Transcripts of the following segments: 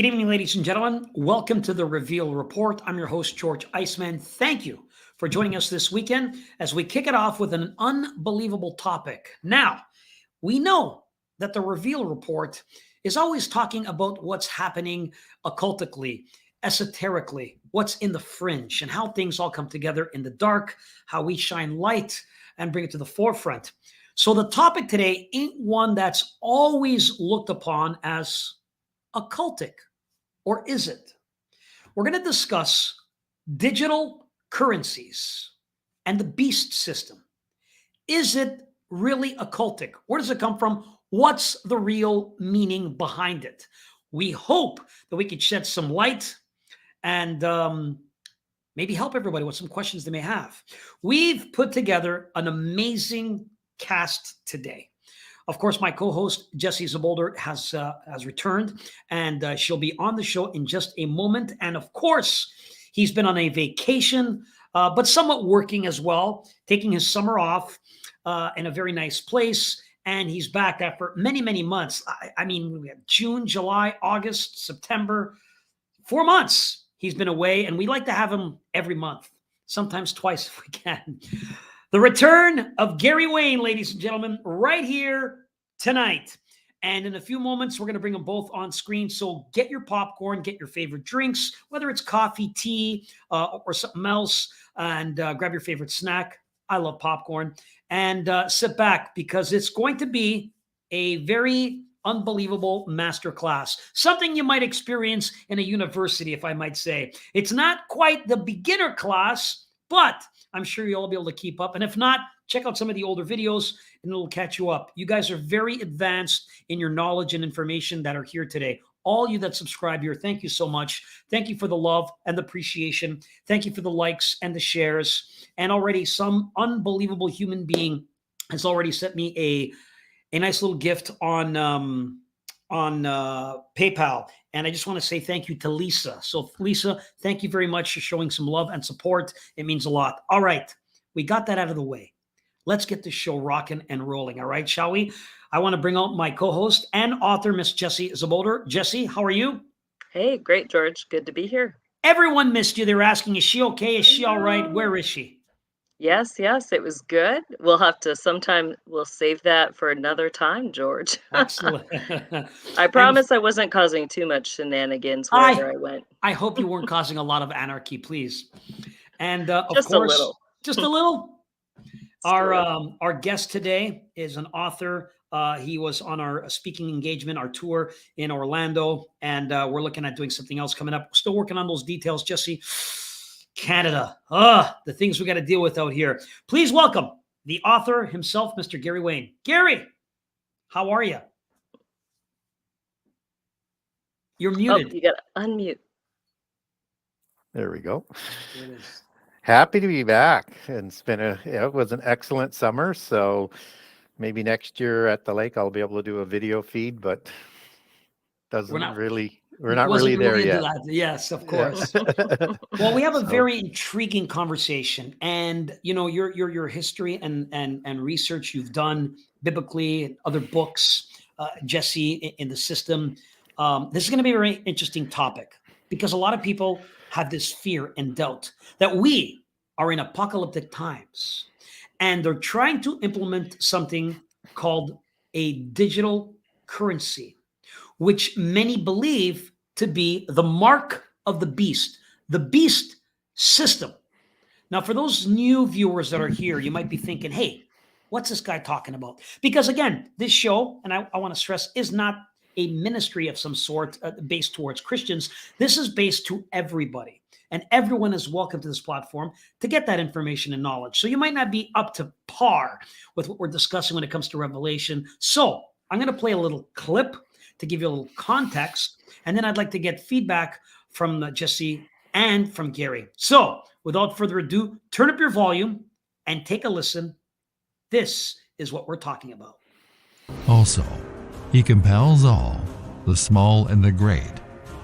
Good evening, ladies and gentlemen. Welcome to the Reveal Report. I'm your host, George Iceman. Thank you for joining us this weekend as we kick it off with an unbelievable topic. Now, we know that the Reveal Report is always talking about what's happening occultically, esoterically, what's in the fringe, and how things all come together in the dark, how we shine light and bring it to the forefront. So the topic today ain't one that's always looked upon as occultic, or is it? We're going to discuss digital currencies and the beast system. Is it really occultic? Where does it come from? What's the real meaning behind it? We hope that we could shed some light and maybe help everybody with some questions they may have. We've put together an amazing cast today. Of course, my co-host, Jessie Czebotar, has returned, and she'll be on the show in just a moment. And of course, he's been on a vacation, but somewhat working as well, taking his summer off in a very nice place. And he's back after many, many months. I mean, we have June, July, August, September, 4 months he's been away. And we like to have him every month, sometimes twice if we can. The return of Gary Wayne, ladies and gentlemen, right here tonight. And in a few moments, we're going to bring them both on screen. So get your popcorn, get your favorite drinks, whether it's coffee, tea, or something else, and grab your favorite snack. I love popcorn. And sit back because it's going to be a very unbelievable masterclass, something you might experience in a university, if I might say. It's not quite the beginner class, but I'm sure you'll all be able to keep up. And if not, check out some of the older videos and it'll catch you up. You guys are very advanced in your knowledge and information that are here today. All you that subscribe here, thank you so much. Thank you for the love and the appreciation. Thank you for the likes and the shares. And already some unbelievable human being has already sent me a nice little gift on PayPal. And I just want to say thank you to Lisa. So Lisa, thank you very much for showing some love and support. It means a lot. All right. We got that out of the way. Let's get this show rocking and rolling. All right, shall we? I want to bring out my co-host and author, Miss Jessie Czebotar. Jessie, how are you? Hey, great, George. Good to be here. Everyone missed you. They're asking, is she okay? Is she all right? Where is she? Yes, it was good. We'll save that for another time, George. Excellent. I promise I wasn't causing too much shenanigans wherever I went. I hope you weren't causing a lot of anarchy, please. And of just course, a little. Just a little. Our guest today is an author. He was on our speaking engagement, our tour in Orlando, and we're looking at doing something else coming up. Still working on those details, Jessie. Canada. The things we got to deal with out here. Please welcome the author himself, Mr. Gary Wayne. Gary, how are you? You're muted. Oh, you got to unmute. There we go. There it is. Happy to be back. And it was an excellent summer. So maybe next year at the lake, I'll be able to do a video feed, but we're not really there yet. Yes, of course. Yeah. Well, we have a very intriguing conversation, and you know your history and research you've done biblically, other books, Jessie, in the system. This is going to be a very interesting topic because a lot of people have this fear and doubt that we are in apocalyptic times, and they're trying to implement something called a digital currency, which many believe to be the mark of the beast system. Now, for those new viewers that are here, you might be thinking, hey, what's this guy talking about? Because again, this show, and I want to stress, is not a ministry of some sort based towards Christians. This is based to everybody. And everyone is welcome to this platform to get that information and knowledge. So you might not be up to par with what we're discussing when it comes to Revelation. So I'm going to play a little clip to give you a little context. And then I'd like to get feedback from Jessie and from Gary. So without further ado, turn up your volume and take a listen. This is what we're talking about. Also, he compels all, the small and the great,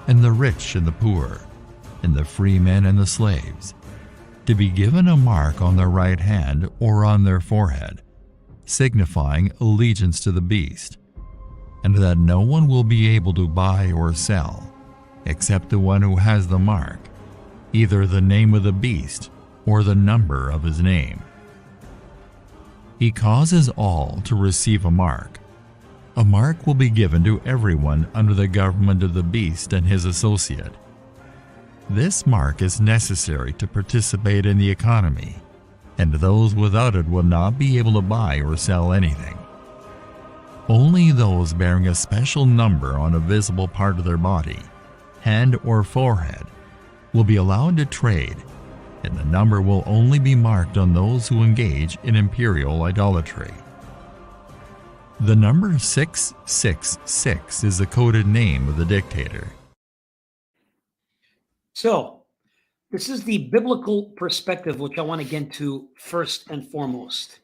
and the rich and the poor, and the free men and the slaves, to be given a mark on their right hand or on their forehead, signifying allegiance to the beast, and that no one will be able to buy or sell, except the one who has the mark, either the name of the beast or the number of his name. He causes all to receive a mark. A mark will be given to everyone under the government of the beast and his associate. This mark is necessary to participate in the economy, and those without it will not be able to buy or sell anything. Only those bearing a special number on a visible part of their body, hand or forehead, will be allowed to trade, and the number will only be marked on those who engage in imperial idolatry. The number 666 is the coded name of the dictator. So, this is the biblical perspective, which I want to get to first and foremost.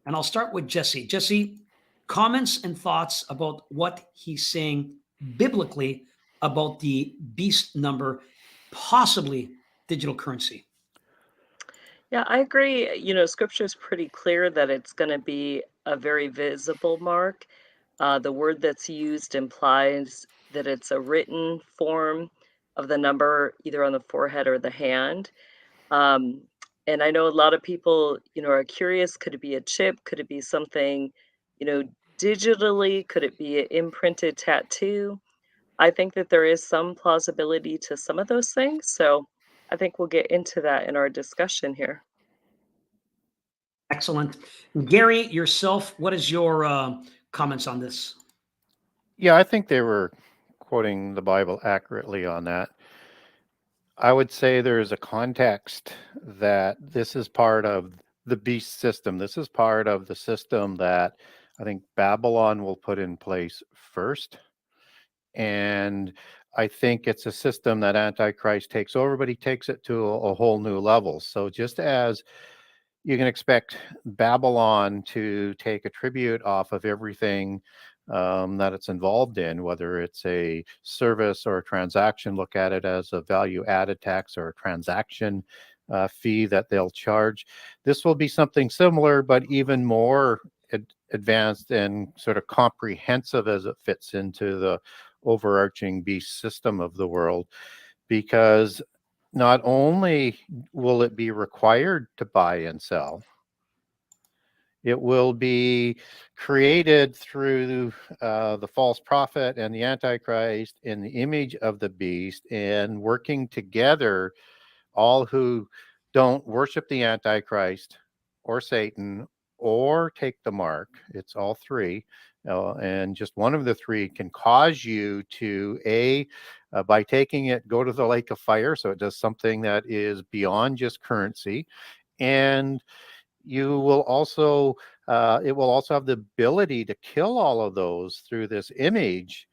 And I'll start with Jesse. Jesse, comments and thoughts about what he's saying biblically about the beast number, possibly digital currency. Yeah, I agree. Scripture is pretty clear that it's going to be a very visible mark. The word that's used implies that it's a written form of the number, either on the forehead or the hand. And I know a lot of people, are curious, could it be a chip? Could it be something, digitally? Could it be an imprinted tattoo? I think that there is some plausibility to some of those things. So I think we'll get into that in our discussion here. Excellent. Gary, yourself, what is your comments on this? Yeah, I think they were quoting the Bible accurately on that. I would say there's a context that this is part of the beast system. This is part of the system that I think Babylon will put in place first. And I think it's a system that Antichrist takes over, but he takes it to a whole new level. So just as you can expect Babylon to take a tribute off of everything that it's involved in, whether it's a service or a transaction, look at it as a value added tax or a transaction fee that they'll charge. This will be something similar, but even more advanced and sort of comprehensive as it fits into the overarching beast system of the world, because not only will it be required to buy and sell, it will be created through the false prophet and the Antichrist in the image of the beast, and working together, all who don't worship the Antichrist or Satan or take the mark. It's all three. And just one of the three can cause you to, by taking it, go to the lake of fire. So it does something that is beyond just currency. And you will also, it will also have the ability to kill all of those through this image.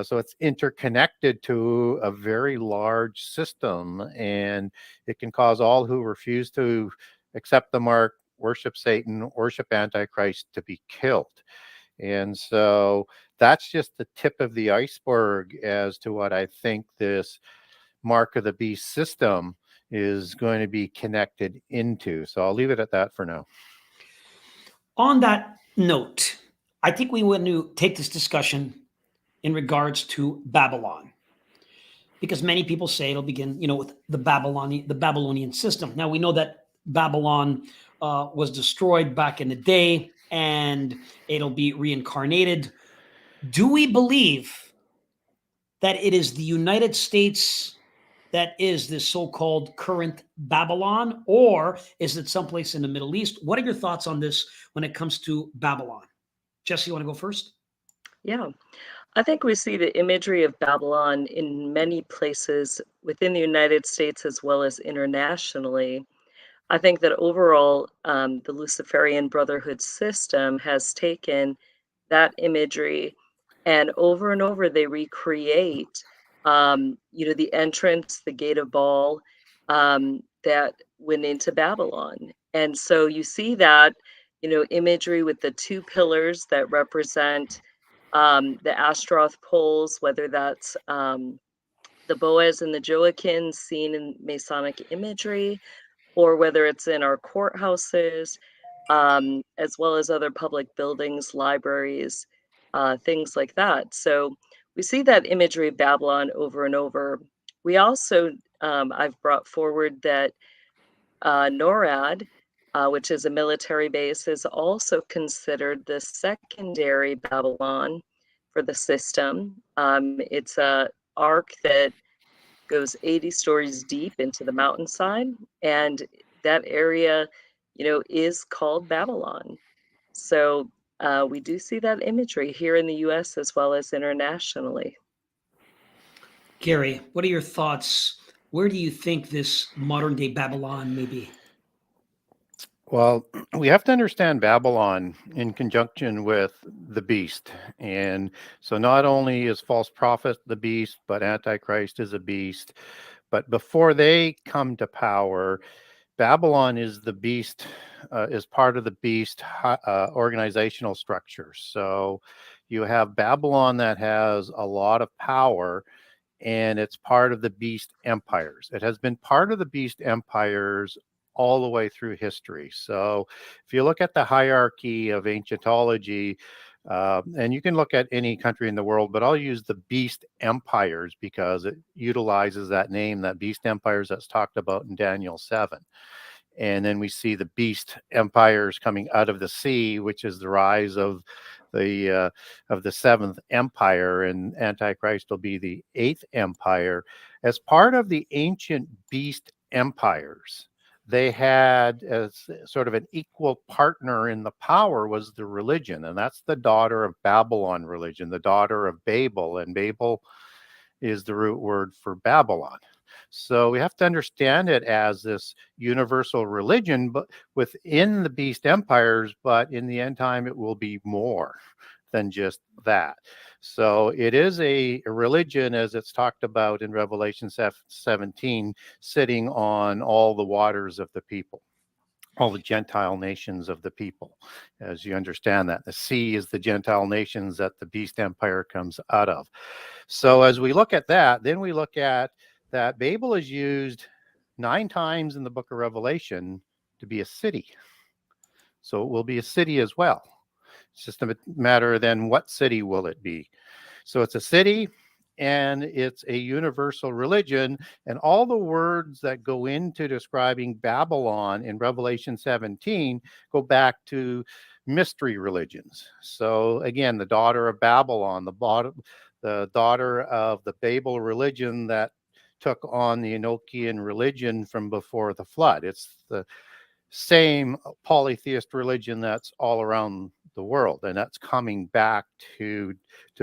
So it's interconnected to a very large system, and it can cause all who refuse to accept the mark, worship Satan, worship Antichrist, to be killed. And so that's just the tip of the iceberg as to what I think this mark of the beast system is going to be connected into. So I'll leave it at that for now. On that note, I think we want to take this discussion in regards to Babylon, because many people say it'll begin, with the Babylonian system. Now we know that Babylon was destroyed back in the day, and it'll be reincarnated. Do we believe that it is the United States that is this so-called current Babylon, or is it someplace in the Middle East? What are your thoughts on this when it comes to Babylon? Jesse, you want to go first? Yeah. I think we see the imagery of Babylon in many places within the United States as well as internationally. I think that overall, the Luciferian Brotherhood system has taken that imagery, and over they recreate, the entrance, the gate of Baal, that went into Babylon. And so you see that, imagery with the two pillars that represent the Ashtaroth poles, whether that's the Boaz and the Joachim seen in Masonic imagery, or whether it's in our courthouses, as well as other public buildings, libraries, things like that. So we see that imagery of Babylon over and over. We also, I've brought forward that NORAD, which is a military base, is also considered the secondary Babylon for the system. It's a arc that goes 80 stories deep into the mountainside, and that area, is called Babylon. So we do see that imagery here in the U.S. as well as internationally. Gary, what are your thoughts? Where do you think this modern day Babylon may be? Well, we have to understand Babylon in conjunction with the beast. And so not only is false prophet the beast, but Antichrist is a beast. But before they come to power, Babylon is the beast, is part of the beast organizational structure. So you have Babylon that has a lot of power, and it's part of the beast empires. It has been part of the beast empires all the way through history. So if you look at the hierarchy of ancientology, and you can look at any country in the world, but I'll use the beast empires because it utilizes that name, that beast empires that's talked about in Daniel 7. And then we see the beast empires coming out of the sea, which is the rise of the seventh empire, and Antichrist will be the eighth empire. As part of the ancient beast empires, they had as sort of an equal partner in the power was the religion, and that's the daughter of Babylon religion, the daughter of Babel, and Babel is the root word for Babylon. So we have to understand it as this universal religion, but within the beast empires, but in the end time, it will be more than just that. So it is a religion, as it's talked about in Revelation 17, sitting on all the waters of the people, all the Gentile nations of the people, as you understand that. The sea is the Gentile nations that the beast empire comes out of. So as we look at that, then we look at that Babel is used 9 times in the book of Revelation to be a city. So it will be a city as well. It's just a matter then what city will it be? So it's a city and it's a universal religion, and all the words that go into describing Babylon in Revelation 17 go back to mystery religions. So again, the daughter of Babylon, the daughter of the Babel religion that took on the Enochian religion from before the flood. It's the same polytheist religion that's all around the world, and that's coming back to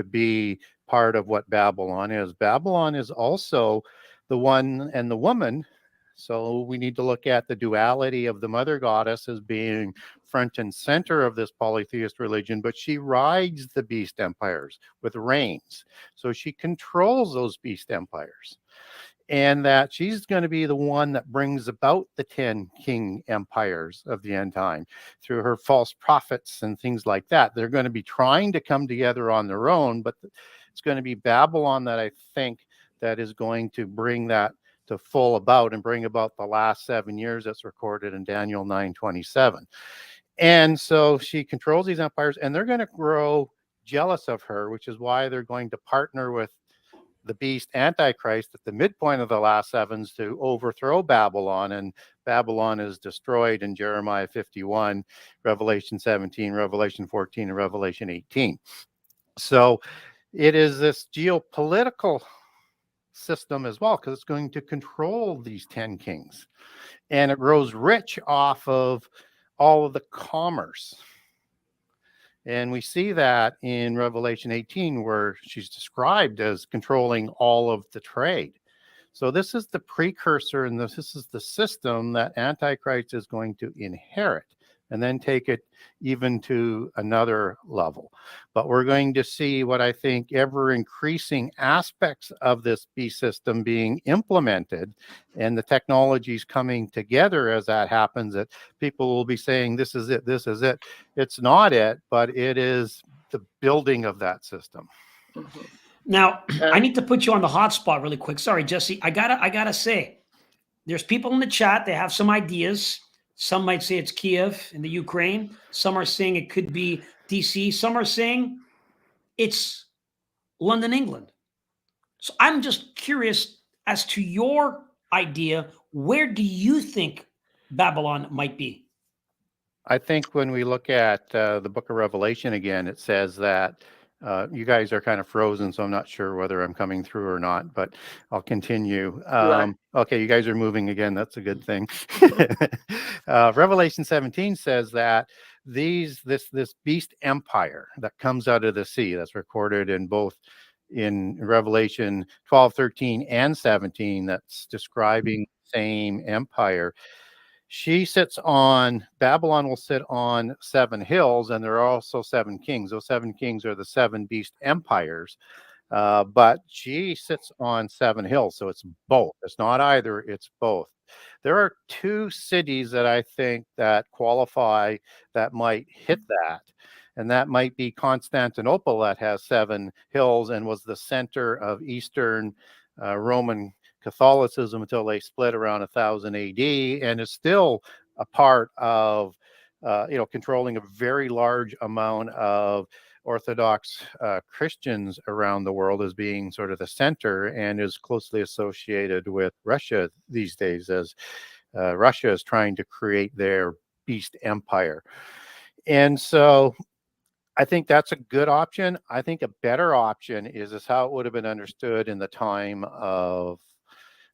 be part of what Babylon is. Babylon is also the one and the woman. So we need to look at the duality of the mother goddess as being front and center of this polytheist religion, but she rides the beast empires with reins. So she controls those beast empires. And that she's going to be the one that brings about the 10 king empires of the end time through her false prophets and things like that. They're going to be trying to come together on their own, but it's going to be Babylon that I think that is going to bring that to full about and bring about the last 7 years that's recorded in Daniel 9:27. And so she controls these empires, and they're going to grow jealous of her, which is why they're going to partner with the beast Antichrist at the midpoint of the last sevens to overthrow Babylon, and Babylon is destroyed in Jeremiah 51, Revelation 17, Revelation 14, and Revelation 18. So it is this geopolitical system as well, because it's going to control these 10 kings, and it grows rich off of all of the commerce. And we see that in Revelation 18, where she's described as controlling all of the trade. So this is the precursor, and this is the system that Antichrist is going to inherit and then take it even to another level. But we're going to see what I think ever increasing aspects of this beast system being implemented, and the technologies coming together as that happens, that people will be saying, this is it, this is it. It's not it, but it is the building of that system. Mm-hmm. Now, I need to put you on the hot spot really quick. Sorry, Jesse. I gotta say, there's people in the chat, they have some ideas. Some might say it's Kiev in the Ukraine. Some are saying it could be DC. Some are saying it's London, England. So I'm just curious as to your idea. Where do you think Babylon might be? I think when we look at the book of Revelation again, it says that you guys are kind of frozen, so I'm not sure whether I'm coming through or not, but I'll continue. You are. Okay, you guys are moving again. That's a good thing. Revelation 17 says that this beast empire that comes out of the sea, that's recorded in both in Revelation 12, 13, and 17, that's describing the same empire. Babylon will sit on 7 hills, and there are also 7 kings. Those 7 kings are the 7 beast empires. But she sits on 7 hills, so it's both. It's not either, it's both. There are 2 cities that I think that qualify that might hit that. And that might be Constantinople, that has 7 hills and was the center of Eastern Roman Catholicism until they split around 1000 AD, and is still a part of, controlling a very large amount of Orthodox Christians around the world, as being sort of the center, and is closely associated with Russia these days, as Russia is trying to create their beast empire. And so I think that's a good option. I think a better option is how it would have been understood in the time of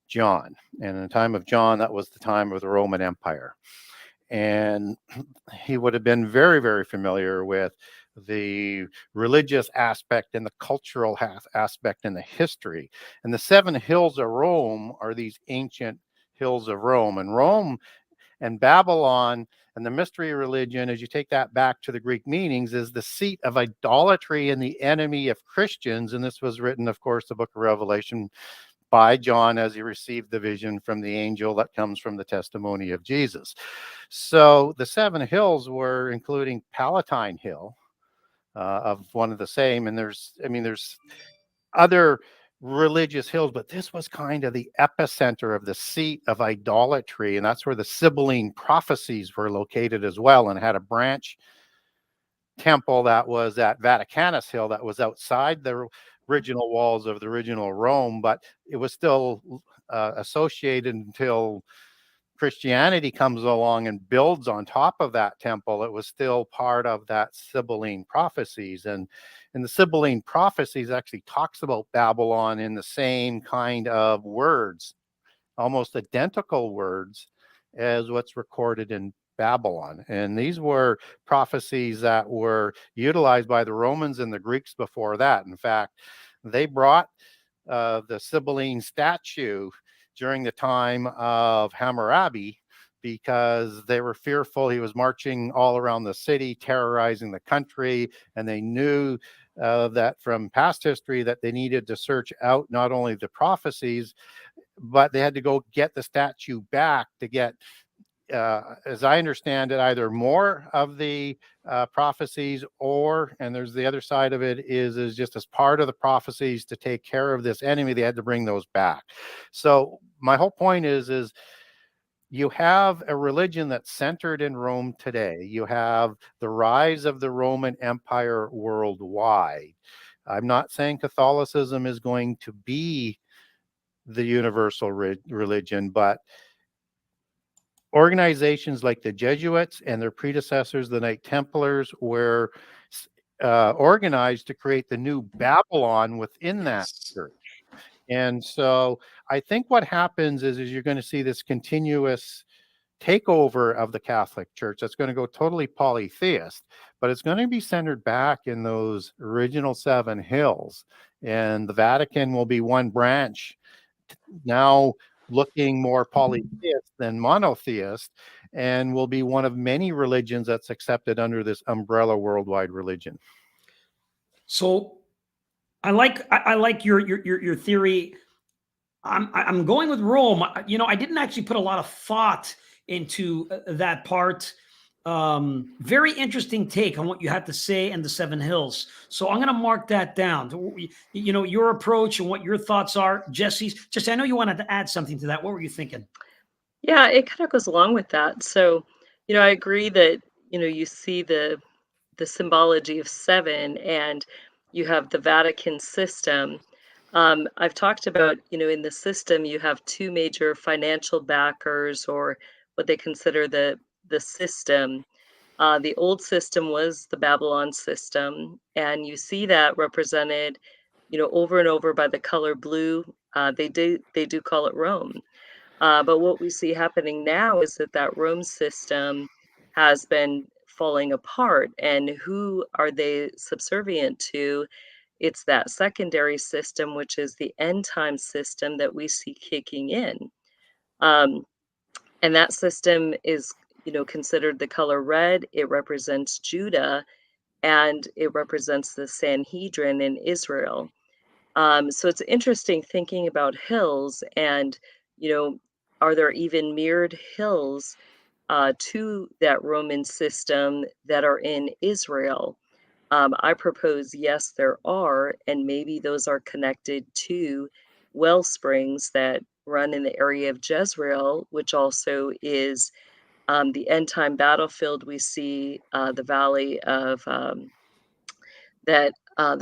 John. And in the time of John, that was the time of the Roman Empire. And he would have been very, very familiar with the religious aspect and the cultural aspect and the history. And the 7 hills of Rome are these ancient hills of Rome. And Rome and Babylon and the mystery religion, as you take that back to the Greek meanings, is the seat of idolatry and the enemy of Christians. And this was written, of course, the book of Revelation, by John as he received the vision from the angel that comes from the testimony of Jesus. So the 7 hills were including Palatine Hill, of one of the same. And there's other religious hills, but this was kind of the epicenter of the seat of idolatry. And that's where the Sibylline prophecies were located as well, and had a branch temple that was at Vaticanus Hill that was outside the original walls of the original Rome, but it was still associated until Christianity comes along and builds on top of that temple. It was still part of that Sibylline prophecies. And the Sibylline prophecies actually talks about Babylon in the same kind of words, almost identical words, as what's recorded in Babylon. And these were prophecies that were utilized by the Romans and the Greeks before that. In fact, they brought the Sibylline statue during the time of Hammurabi, because they were fearful he was marching all around the city, terrorizing the country. And they knew that from past history that they needed to search out not only the prophecies, but they had to go get the statue back to get, as I understand it, either more of the prophecies, or, and there's the other side of it, is just as part of the prophecies to take care of this enemy, they had to bring those back. So my whole point is you have a religion that's centered in Rome today. You have the rise of the Roman Empire worldwide. I'm not saying Catholicism is going to be the universal religion, but organizations like the Jesuits and their predecessors, the Knight Templars, were organized to create the new Babylon within that church. And so I think what happens is you're going to see this continuous takeover of the Catholic Church that's going to go totally polytheist, but it's going to be centered back in those original 7 hills. And the Vatican will be one branch, now looking more polytheist than monotheist, and will be one of many religions that's accepted under this umbrella worldwide religion. So I like your theory. I'm going with Rome. I didn't actually put a lot of thought into that part. Very interesting take on what you had to say and the 7 hills. So I'm going to mark that down. Your approach and what your thoughts are. Jessie, I know you wanted to add something to that. What were you thinking? Yeah, it kind of goes along with that. So, I agree that, you see the symbology of 7, and you have the Vatican system. I've talked about, in the system, you have two major financial backers, or what they consider the system. The old system was the Babylon system, and you see that represented, over and over by the color blue. They do call it Rome. But what we see happening now is that Rome system has been falling apart. And who are they subservient to? It's that secondary system, which is the end time system that we see kicking in. Um, and that system is, considered the color red. It represents Judah, and it represents the Sanhedrin in Israel. So it's interesting thinking about hills, and, are there even mirrored hills to that Roman system that are in Israel? I propose yes, there are, and maybe those are connected to well springs that run in the area of Jezreel, which also is the end time battlefield. We see the valley of the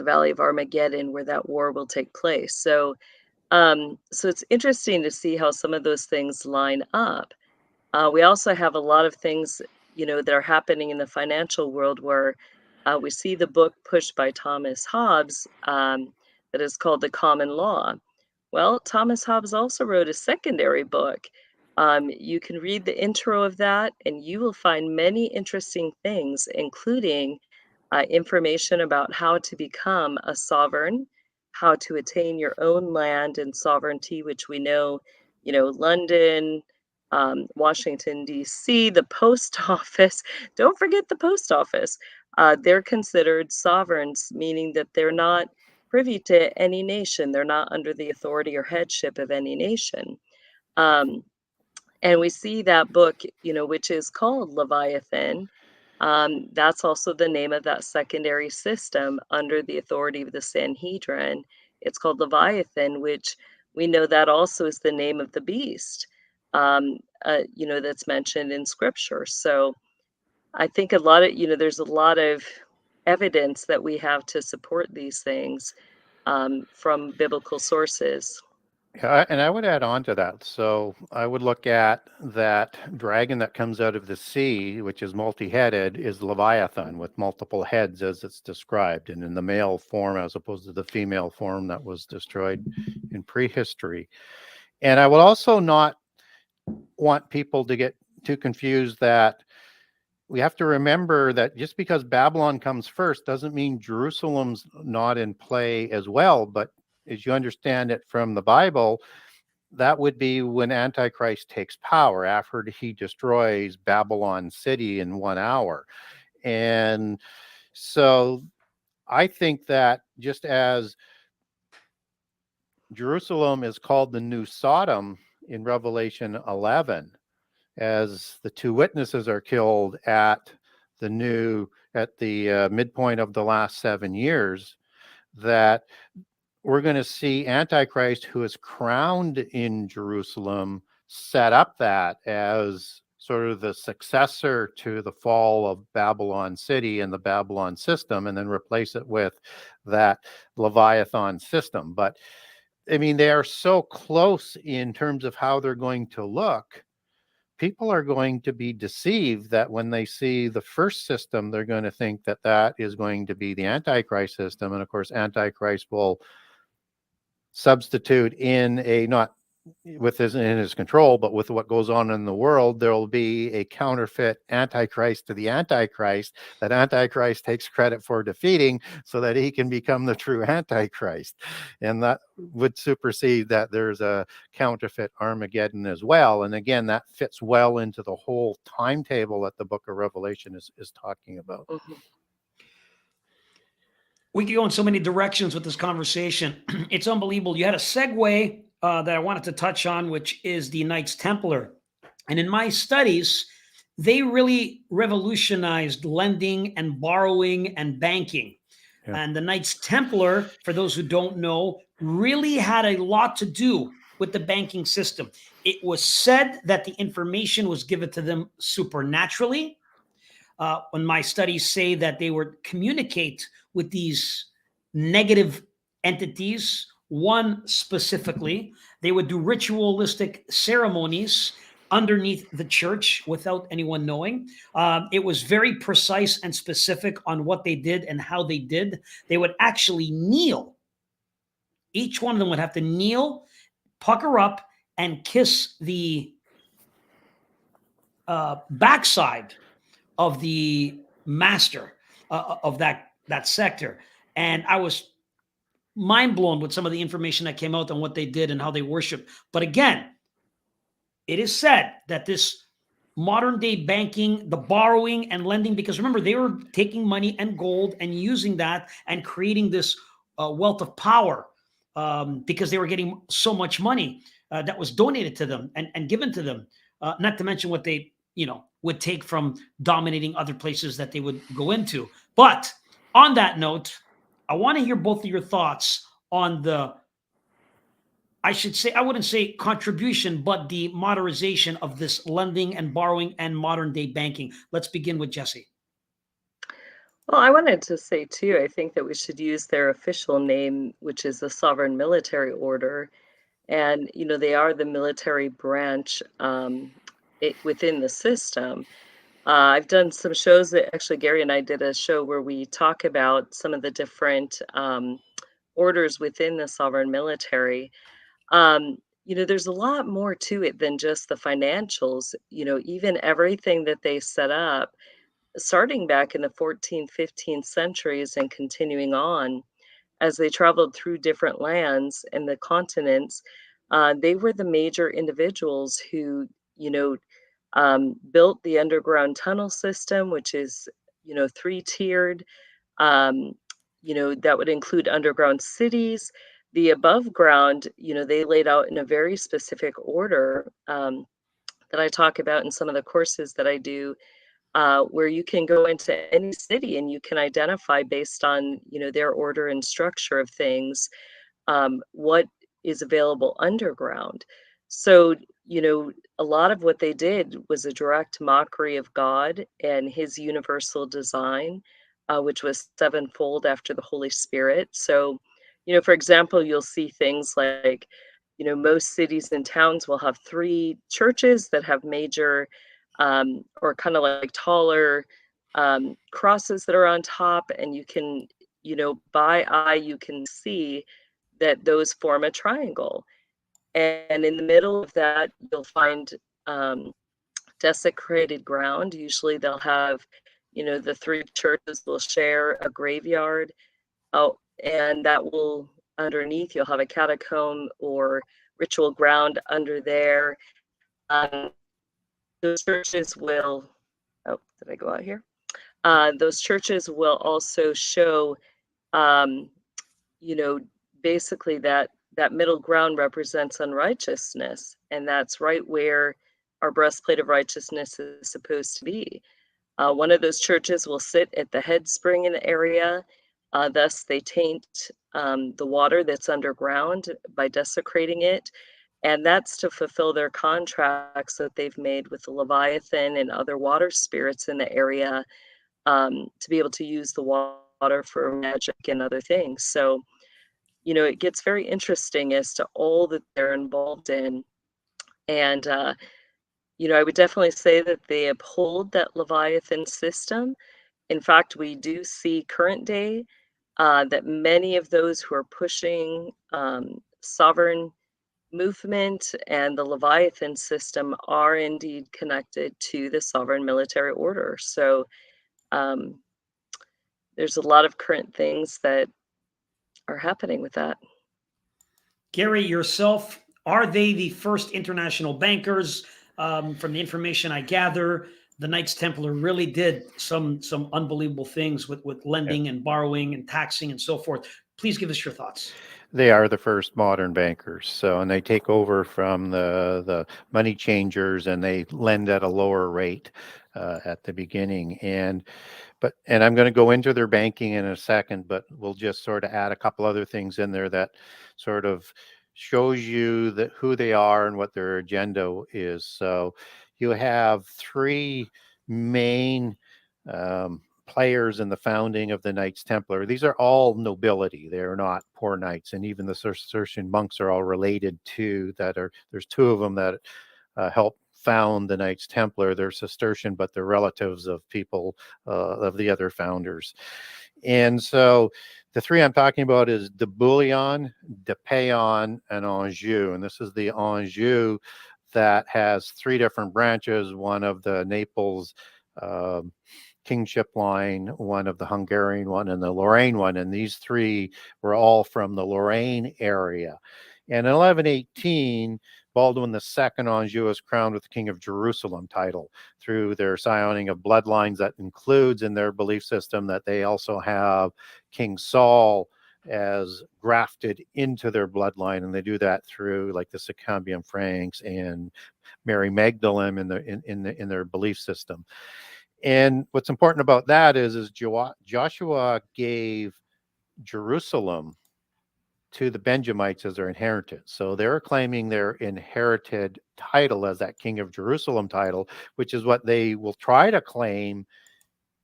Valley of Armageddon, where that war will take place. So it's interesting to see how some of those things line up. We also have a lot of things, that are happening in the financial world, where we see the book pushed by Thomas Hobbes, that is called The Common Law. Well, Thomas Hobbes also wrote a secondary book. You can read the intro of that, and you will find many interesting things, including information about how to become a sovereign, how to attain your own land and sovereignty, which we know, London, Washington, D.C., the post office. Don't forget the post office. They're considered sovereigns, meaning that they're not privy to any nation. They're not under the authority or headship of any nation. And we see that book, which is called Leviathan. That's also the name of that secondary system under the authority of the Sanhedrin. It's called Leviathan, which we know that also is the name of the beast, that's mentioned in scripture. So I think there's a lot of evidence that we have to support these things from biblical sources. Yeah, and I would add on to that. So I would look at that dragon that comes out of the sea, which is multi-headed, is Leviathan with multiple heads as it's described, and in the male form as opposed to the female form that was destroyed in prehistory. And I will also not want people to get too confused that we have to remember that just because Babylon comes first doesn't mean Jerusalem's not in play as well. But as you understand it from the Bible, that would be when Antichrist takes power after he destroys Babylon City in 1 hour. And so I think that just as Jerusalem is called the new Sodom in Revelation 11, as the two witnesses are killed at the midpoint of the last 7 years, that we're going to see Antichrist, who is crowned in Jerusalem, set up that as sort of the successor to the fall of Babylon City and the Babylon system, and then replace it with that Leviathan system. But I mean, they are so close in terms of how they're going to look. People are going to be deceived that when they see the first system, they're going to think that that is going to be the Antichrist system. And of course, Antichrist will substitute in in his control, but with what goes on in the world, there will be a counterfeit Antichrist to the Antichrist that Antichrist takes credit for defeating so that he can become the true Antichrist. And that would supersede that there's a counterfeit Armageddon as well. And again, that fits well into the whole timetable that the book of Revelation is talking about. Mm-hmm. We could go in so many directions with this conversation. It's unbelievable. You had a segue that I wanted to touch on, which is the Knights Templar. And in my studies, they really revolutionized lending and borrowing and banking. Yeah. And the Knights Templar, for those who don't know, really had a lot to do with the banking system. It was said that the information was given to them supernaturally. When my studies say that they would communicate with these negative entities. One specifically, they would do ritualistic ceremonies underneath the church without anyone knowing. It was very precise and specific on what they did and how they did. They would actually kneel. Each one of them would have to kneel, pucker up, and kiss the backside of the master of that sector. And I was mind blown with some of the information that came out on what they did and how they worship. But again, it is said that this modern day banking, the borrowing and lending, because remember, they were taking money and gold and using that and creating this wealth of power because they were getting so much money that was donated to them and given to them, not to mention what they, would take from dominating other places that they would go into. But on that note, I want to hear both of your thoughts on I wouldn't say contribution, but the modernization of this lending and borrowing and modern day banking. Let's begin with Jessie. Well, I wanted to say too, I think that we should use their official name, which is the Sovereign Military Order. And, they are the military branch within the system. I've done some shows that actually Gary and I did a show where we talk about some of the different orders within the sovereign military. There's a lot more to it than just the financials. Even everything that they set up, starting back in the 14th, 15th centuries and continuing on as they traveled through different lands and the continents, they were the major individuals who, built the underground tunnel system, which is, three-tiered. Um, that would include underground cities. The above ground, they laid out in a very specific order that I talk about in some of the courses that I do, where you can go into any city and you can identify based on, their order and structure of things, what is available underground. So, a lot of what they did was a direct mockery of God and his universal design, which was sevenfold after the Holy Spirit. So, for example, you'll see things like, most cities and towns will have three churches that have major or kind of like taller crosses that are on top, and you can, by eye, you can see that those form a triangle. And in the middle of that, you'll find desecrated ground. Usually they'll have, the three churches will share a graveyard. Oh, and that will, underneath, you'll have a catacomb or ritual ground under there. Those churches will, oh, did I go out here? Those churches will also show, basically that middle ground represents unrighteousness, and that's right where our breastplate of righteousness is supposed to be. One of those churches will sit at the head spring in the area. Thus, they taint the water that's underground by desecrating it. And that's to fulfill their contracts that they've made with the Leviathan and other water spirits in the area, to be able to use the water for magic and other things. So, it gets very interesting as to all that they're involved in. And, I would definitely say that they uphold that Leviathan system. In fact, we do see current day that many of those who are pushing sovereign movement and the Leviathan system are indeed connected to the sovereign military order. So there's a lot of current things that are happening with that. Gary, yourself, are they the first international bankers? From the information I gather, the Knights Templar really did some unbelievable things with lending and borrowing and taxing and so forth. Please give us your thoughts. They are the first modern bankers. So, and they take over from the money changers, and they lend at a lower rate at the beginning. And I'm going to go into their banking in a second, but we'll just sort of add a couple other things in there that sort of shows you that who they are and what their agenda is. So you have three main players in the founding of the Knights Templar. These are all nobility. They're not poor knights, and even the Cistercian monks are all related to that. There's two of them that helped found the Knights Templar. They're Cistercian, but they're relatives of people of the other founders. And so the three I'm talking about is de Bouillon, de Payon, and Anjou. And this is the Anjou that has three different branches, one of the Naples kingship line, one of the Hungarian one, and the Lorraine one. And these three were all from the Lorraine area. And in 1118, Baldwin II Anjou was crowned with the King of Jerusalem title through their signing of bloodlines that includes in their belief system that they also have King Saul as grafted into their bloodline, and they do that through like the Sicambian Franks and Mary Magdalene in their belief system. And what's important about that is Joshua gave Jerusalem to the Benjamites as their inheritance. So they're claiming their inherited title as that King of Jerusalem title, which is what they will try to claim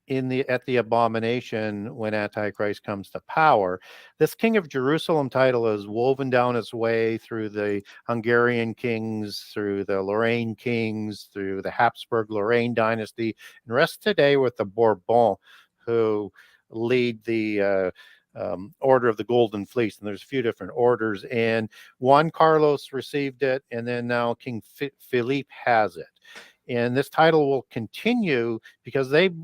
at the abomination when Antichrist comes to power. This King of Jerusalem title is woven down its way through the Hungarian kings, through the Lorraine kings, through the Habsburg Lorraine dynasty, and rests today with the Bourbon, who lead the Order of the Golden Fleece. And there's a few different orders, and Juan Carlos received it, and then now King Philippe has it. And this title will continue because they're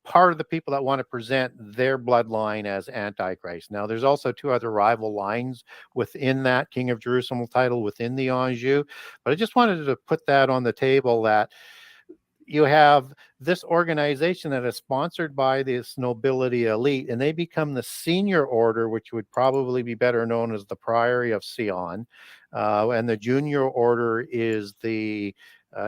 part of the people that want to present their bloodline as Antichrist. Now, there's also two other rival lines within that King of Jerusalem title within the Anjou, but I just wanted to put that on the table that you have this organization that is sponsored by this nobility elite, and they become the senior order, which would probably be better known as the Priory of Sion. And the junior order is the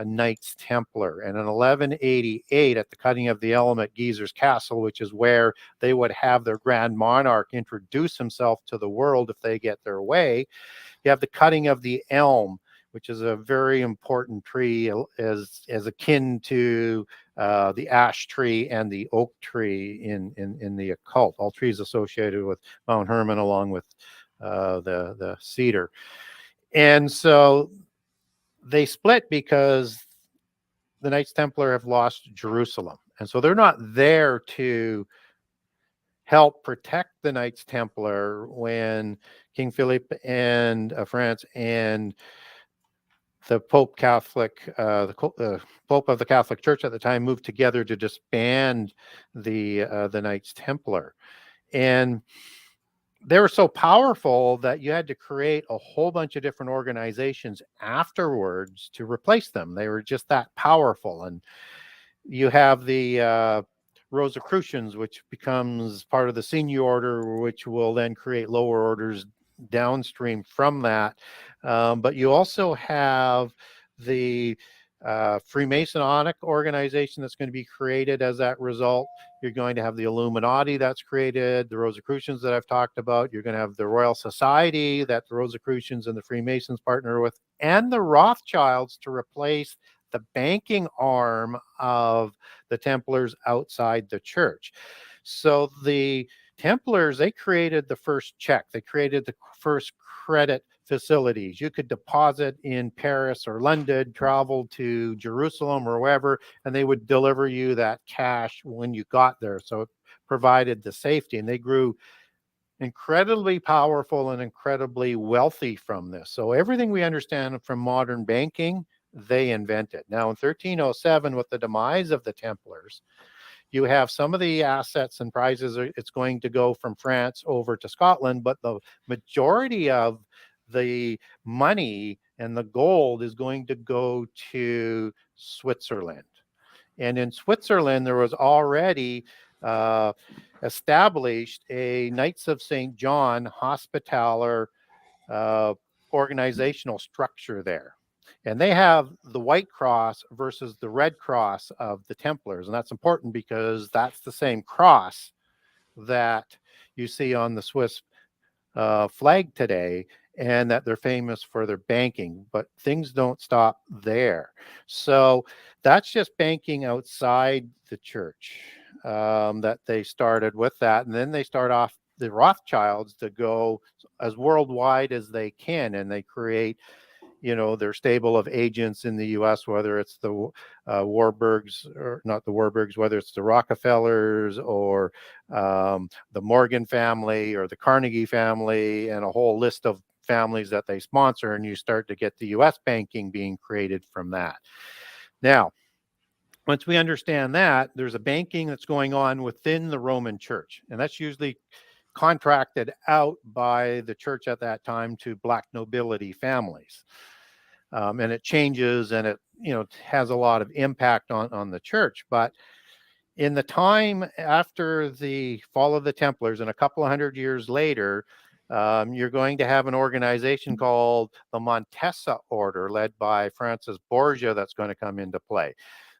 Knights Templar. And in 1188, at the cutting of the elm at Geezer's Castle, which is where they would have their Grand Monarch introduce himself to the world if they get their way, you have the cutting of the elm, which is a very important tree as akin to the ash tree and the oak tree in the occult. All trees associated with Mount Hermon, along with the cedar. And so they split because the Knights Templar have lost Jerusalem. And so they're not there to help protect the Knights Templar when King Philippe and France and the Pope Catholic, the Pope of the Catholic Church at the time moved together to disband the Knights Templar. And they were so powerful that you had to create a whole bunch of different organizations afterwards to replace them. They were just that powerful. And you have the Rosicrucians, which becomes part of the senior order, which will then create lower orders downstream from that. But you also have the Freemasonic organization that's going to be created as that result. You're going to have the Illuminati that's created, the Rosicrucians that I've talked about. You're going to have the Royal Society that the Rosicrucians and the Freemasons partner with, and the Rothschilds to replace the banking arm of the Templars outside the church. So the Templars, they created the first check. They created the first credit facilities. You could deposit in Paris or London, travel to Jerusalem or wherever, and they would deliver you that cash when you got there. So it provided the safety, and they grew incredibly powerful and incredibly wealthy from this. So everything we understand from modern banking, they invented. Now in 1307, with the demise of the Templars, you have some of the assets and prizes, it's going to go from France over to Scotland, but the majority of the money and the gold is going to go to Switzerland. And in Switzerland, there was already established a Knights of St. John Hospitaller organizational structure there. And they have the White Cross versus the Red Cross of the Templars. And that's important because that's the same cross that you see on the Swiss flag today. and that they're famous for their banking, but things don't stop there. So that's just banking outside the church, that they started with that. And then they start off the Rothschilds to go as worldwide as they can, and they create, their stable of agents in the US, whether it's the Warburgs, or not the Warburgs, whether it's the Rockefellers or the Morgan family or the Carnegie family, and a whole list of families that they sponsor. And you start to get the US banking being created from that. Now, once we understand that, there's a banking that's going on within the Roman Church, and that's usually contracted out by the church at that time to black nobility families. And it changes, and it has a lot of impact on the church. But in the time after the fall of the Templars, and a couple of hundred years later, you're going to have an organization called the Montesa Order, led by Francis Borgia, that's going to come into play.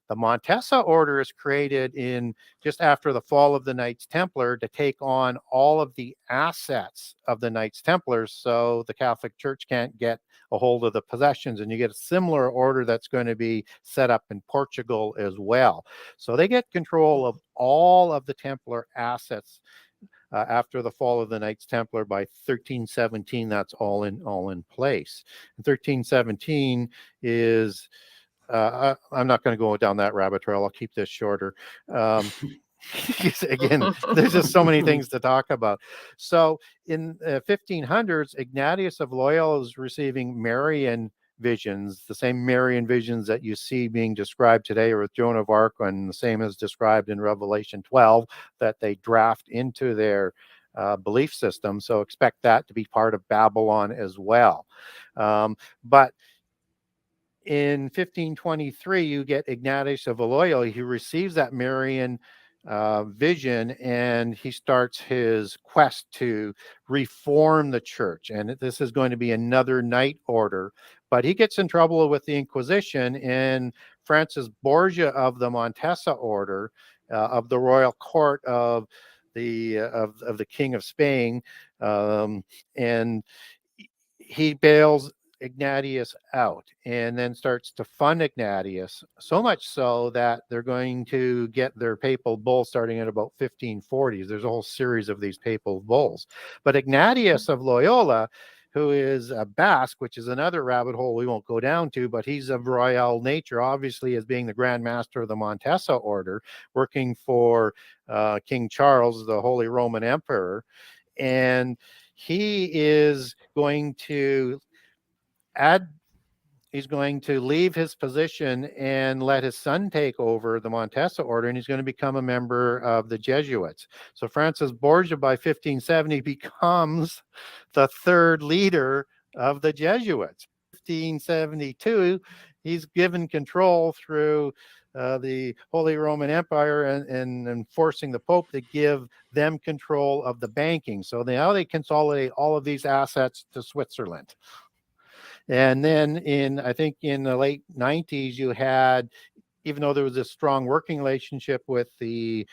The Montesa Order is created in just after the fall of the Knights Templar to take on all of the assets of the Knights Templars, so the Catholic Church can't get a hold of the possessions. And you get a similar order that's going to be set up in Portugal as well. So they get control of all of the Templar assets after the fall of the Knights Templar. By 1317, that's all in place. And 1317 is I'm not going to go down that rabbit trail. I'll keep this shorter. Again, there's just so many things to talk about. So in 1500s, Ignatius of Loyola is receiving Marian visions, the same Marian visions that you see being described today with Joan of Arc, and the same as described in Revelation 12, that they draft into their belief system. So expect that to be part of Babylon as well. But in 1523, you get Ignatius of Loyola. He receives that Marian vision, and he starts his quest to reform the church. And this is going to be another Knight order, but he gets in trouble with the Inquisition, and Francis Borgia of the Montesa Order, of the royal court of the King of Spain, and he bails Ignatius out, and then starts to fund Ignatius, so much so that they're going to get their papal bull starting at about 1540s. There's a whole series of these papal bulls. But Ignatius of Loyola, who is a Basque, which is another rabbit hole we won't go down to, but he's of royal nature, obviously, as being the Grand Master of the Montesa Order, working for King Charles, the Holy Roman Emperor. And he is going to he's going to leave his position and let his son take over the Montesa Order, and he's going to become a member of the Jesuits. So Francis Borgia, by 1570, becomes the third leader of the Jesuits. 1572, he's given control through the Holy Roman Empire and forcing the Pope to give them control of the banking. So now they consolidate all of these assets to Switzerland. And then I think in the late 90s, you had, even though there was a strong working relationship with the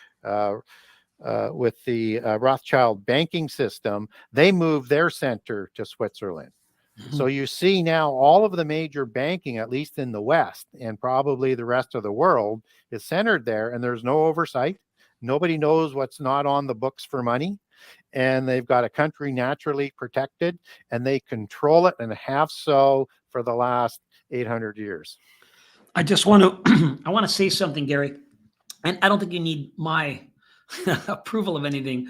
Rothschild banking system, they moved their center to Switzerland. Mm-hmm. So you see now all of the major banking, at least in the West, and probably the rest of the world, is centered there, and there's no oversight. Nobody knows what's not on the books for money. And they've got a country naturally protected, and they control it and have so for the last 800 years. I just want to say something, Gary, and I don't think you need my approval of anything,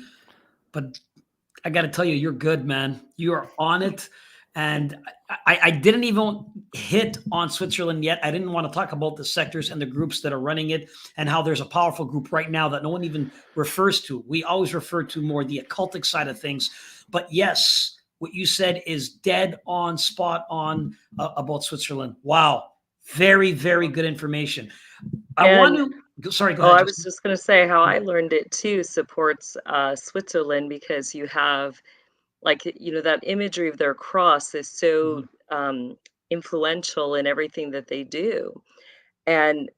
but I got to tell you, you're good, man. You are on it. And I didn't even hit on Switzerland yet. I didn't want to talk about the sectors and the groups that are running it, and how there's a powerful group right now that no one even refers to. We always refer to more the occultic side of things. But yes, what you said is dead on, spot on about Switzerland. Wow. Very, very good information. Sorry, go ahead. I was just going to say how I learned it too supports Switzerland, because you have, like, that imagery of their cross is so influential in everything that they do. And,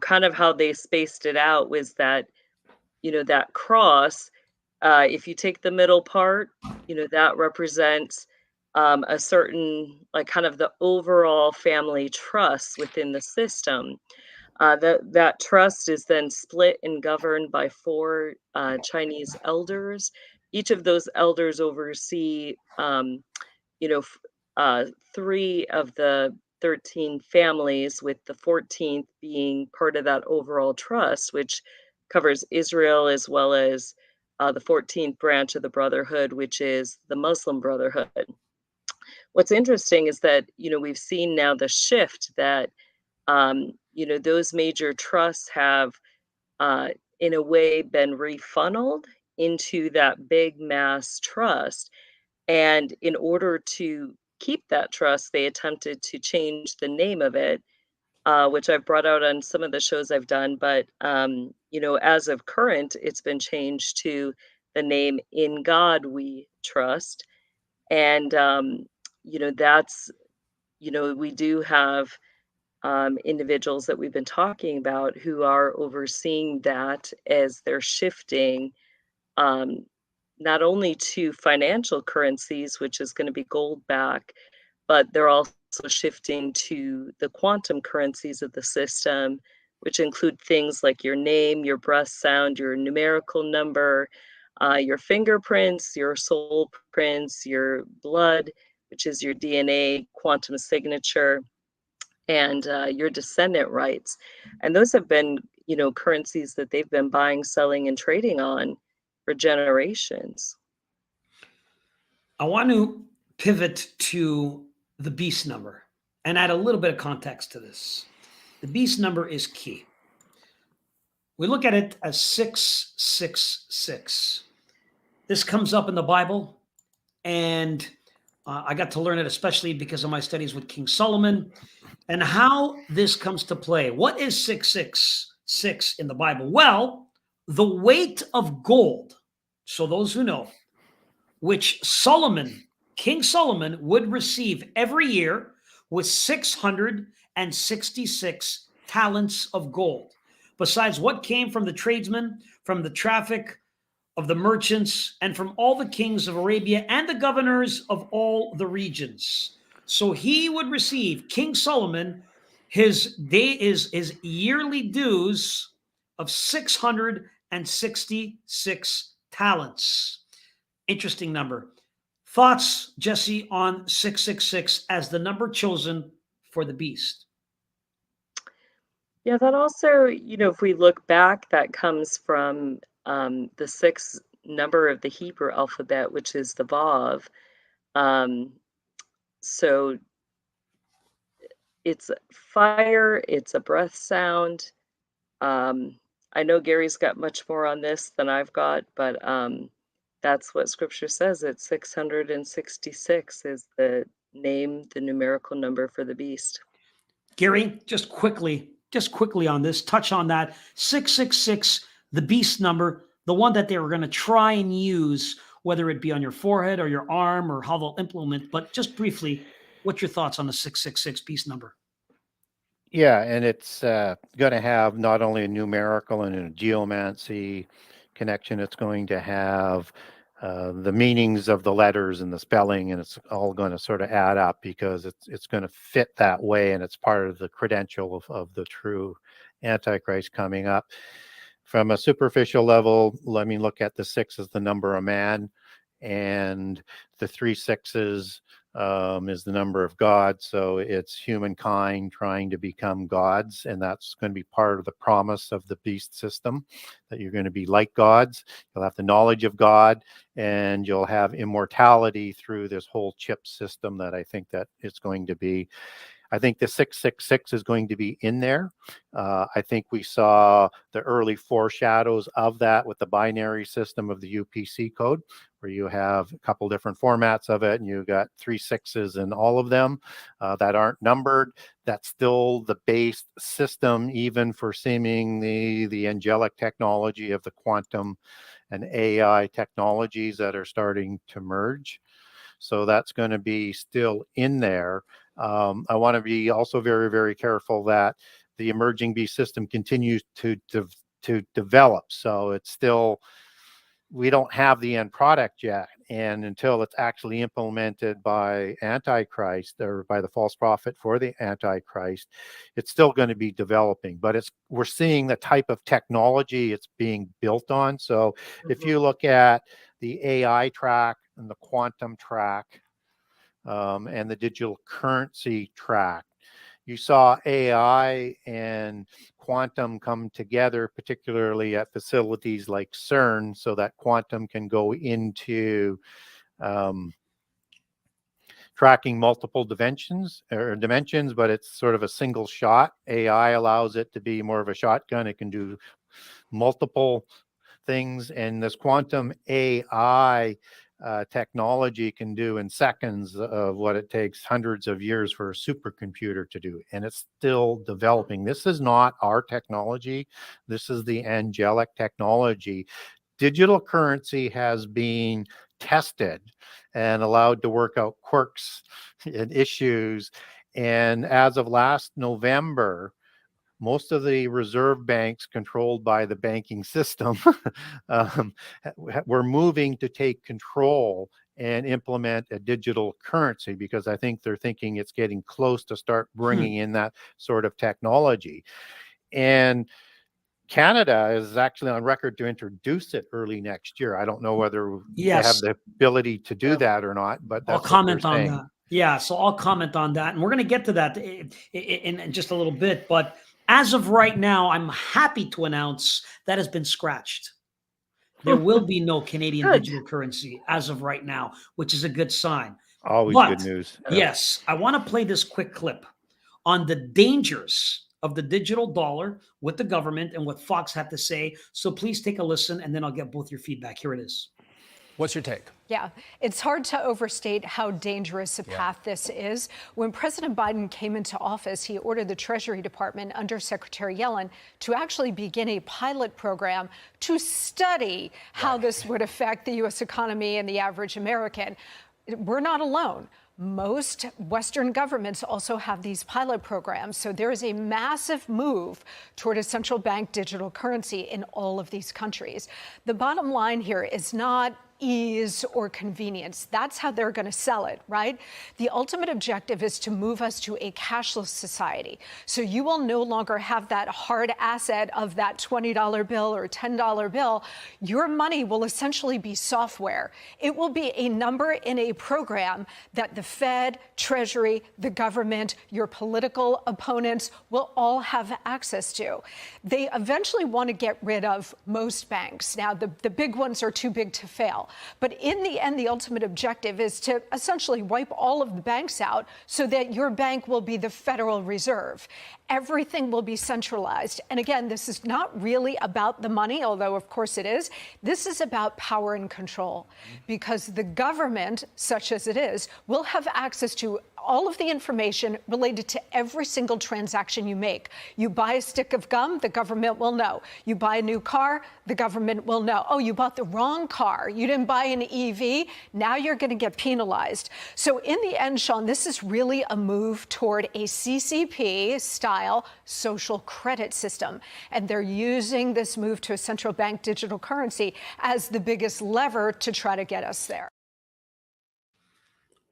kind of how they spaced it out was that, that cross, if you take the middle part, that represents a certain, like, kind of the overall family trust within the system. That trust is then split and governed by four Chinese elders. Each of those elders oversee, you know, three of the 13 families, with the 14th being part of that overall trust, which covers Israel as well as the 14th branch of the Brotherhood, which is the Muslim Brotherhood. What's interesting is that, we've seen now the shift that, those major trusts have, in a way, been refunneled into that big mass trust. And in order to keep that trust, they attempted to change the name of it, which I've brought out on some of the shows I've done. But, as of current, it's been changed to the name In God We Trust. And, that's, we do have individuals that we've been talking about who are overseeing that as they're shifting, um, not only to financial currencies, which is going to be gold back, but they're also shifting to the quantum currencies of the system, which include things like your name, your breath sound, your numerical number, your fingerprints, your soul prints, your blood, which is your DNA quantum signature, and your descendant rights. And those have been, currencies that they've been buying, selling, and trading on for generations. I want to pivot to the beast number and add a little bit of context to this. The beast number is key. We look at it as 666. This comes up in the Bible, and I got to learn it especially because of my studies with King Solomon and how this comes to play. What is 666 in the Bible? Well, the weight of gold, so those who know, which King Solomon would receive every year, was 666 talents of gold. Besides what came from the tradesmen, from the traffic of the merchants, and from all the kings of Arabia and the governors of all the regions. So he would receive, King Solomon, his yearly dues of 666 talents. Interesting number. Thoughts, Jessie, on 666 as the number chosen for the beast? Yeah, that also, if we look back, that comes from the sixth number of the Hebrew alphabet, which is the Vav. So it's fire, it's a breath sound. I know Gary's got much more on this than I've got, but that's what scripture says. It's 666 is the name, the numerical number for the beast. Gary, just quickly on this, touch on that. 666, the beast number, the one that they were going to try and use, whether it be on your forehead or your arm or how they'll implement. But just briefly, what's your thoughts on the 666 beast number? Yeah, and it's going to have not only a numerical and a geomancy connection, it's going to have the meanings of the letters and the spelling, and it's all going to sort of add up because it's going to fit that way, and it's part of the credential of the true Antichrist coming up. From a superficial level, let me look at the 6 as the number of man, and the 3 6s is the number of God. So it's humankind trying to become gods, and that's going to be part of the promise of the beast system, that you're going to be like gods. You'll have the knowledge of God, and you'll have immortality through this whole chip system that I think that it's going to be. I think the 666 is going to be in there. I think we saw the early foreshadows of that with the binary system of the UPC code, where you have a couple different formats of it, and you got 3 6s in all of them that aren't numbered. That's still the base system, even for seeming the angelic technology of the quantum and AI technologies that are starting to merge. So that's going to be still in there. I want to be also very, very careful that the emerging beast system continues to develop. So it's still we don't have the end product yet. And until it's actually implemented by Antichrist or by the false prophet for the Antichrist, it's still going to be developing. But we're seeing the type of technology it's being built on. So if you look at the AI track and the quantum track and the digital currency track, you saw AI and quantum come together, particularly at facilities like CERN, so that quantum can go into tracking multiple dimensions, but it's sort of a single shot. AI allows it to be more of a shotgun. It can do multiple things, and this quantum AI technology can do in seconds of what it takes hundreds of years for a supercomputer to do, and it's still developing. This is not our technology. This is the angelic technology. Digital currency has been tested and allowed to work out quirks and issues, and as of last November, most of the reserve banks controlled by the banking system were moving to take control and implement a digital currency, because I think they're thinking it's getting close to start bringing in that sort of technology. And Canada is actually on record to introduce it early next year. I don't know whether they have the ability to do that or not, but that's I'll comment on that. Yeah, so I'll comment on that, and we're going to get to that in just a little bit. But as of right now, I'm happy to announce that has been scratched. There will be no Canadian digital currency as of right now, which is a good sign. Always good news. Yes, I want to play this quick clip on the dangers of the digital dollar with the government and what Fox had to say. So please take a listen, and then I'll get both your feedback. Here it is. What's your take? Yeah, it's hard to overstate how dangerous a path this is. When President Biden came into office, he ordered the Treasury Department under Secretary Yellen to actually begin a pilot program to study how this would affect the U.S. economy and the average American. We're not alone. Most Western governments also have these pilot programs. So there is a massive move toward a central bank digital currency in all of these countries. The bottom line here is not ease or convenience. That's how they're going to sell it, right? The ultimate objective is to move us to a cashless society. So you will no longer have that hard asset of that $20 bill or $10 bill. Your money will essentially be software. It will be a number in a program that the Fed, Treasury, the government, your political opponents will all have access to. They eventually want to get rid of most banks. Now, the big ones are too big to fail. But in the end, the ultimate objective is to essentially wipe all of the banks out so that your bank will be the Federal Reserve. Everything will be centralized. And again, this is not really about the money, although of course it is. This is about power and control, because the government, such as it is, will have access to all of the information related to every single transaction you make. You buy a stick of gum, the government will know. You buy a new car, the government will know. Oh, you bought the wrong car. You didn't buy an EV. Now you're going to get penalized. So in the end, Sean, this is really a move toward a CCP-style social credit system. And they're using this move to a central bank digital currency as the biggest lever to try to get us there.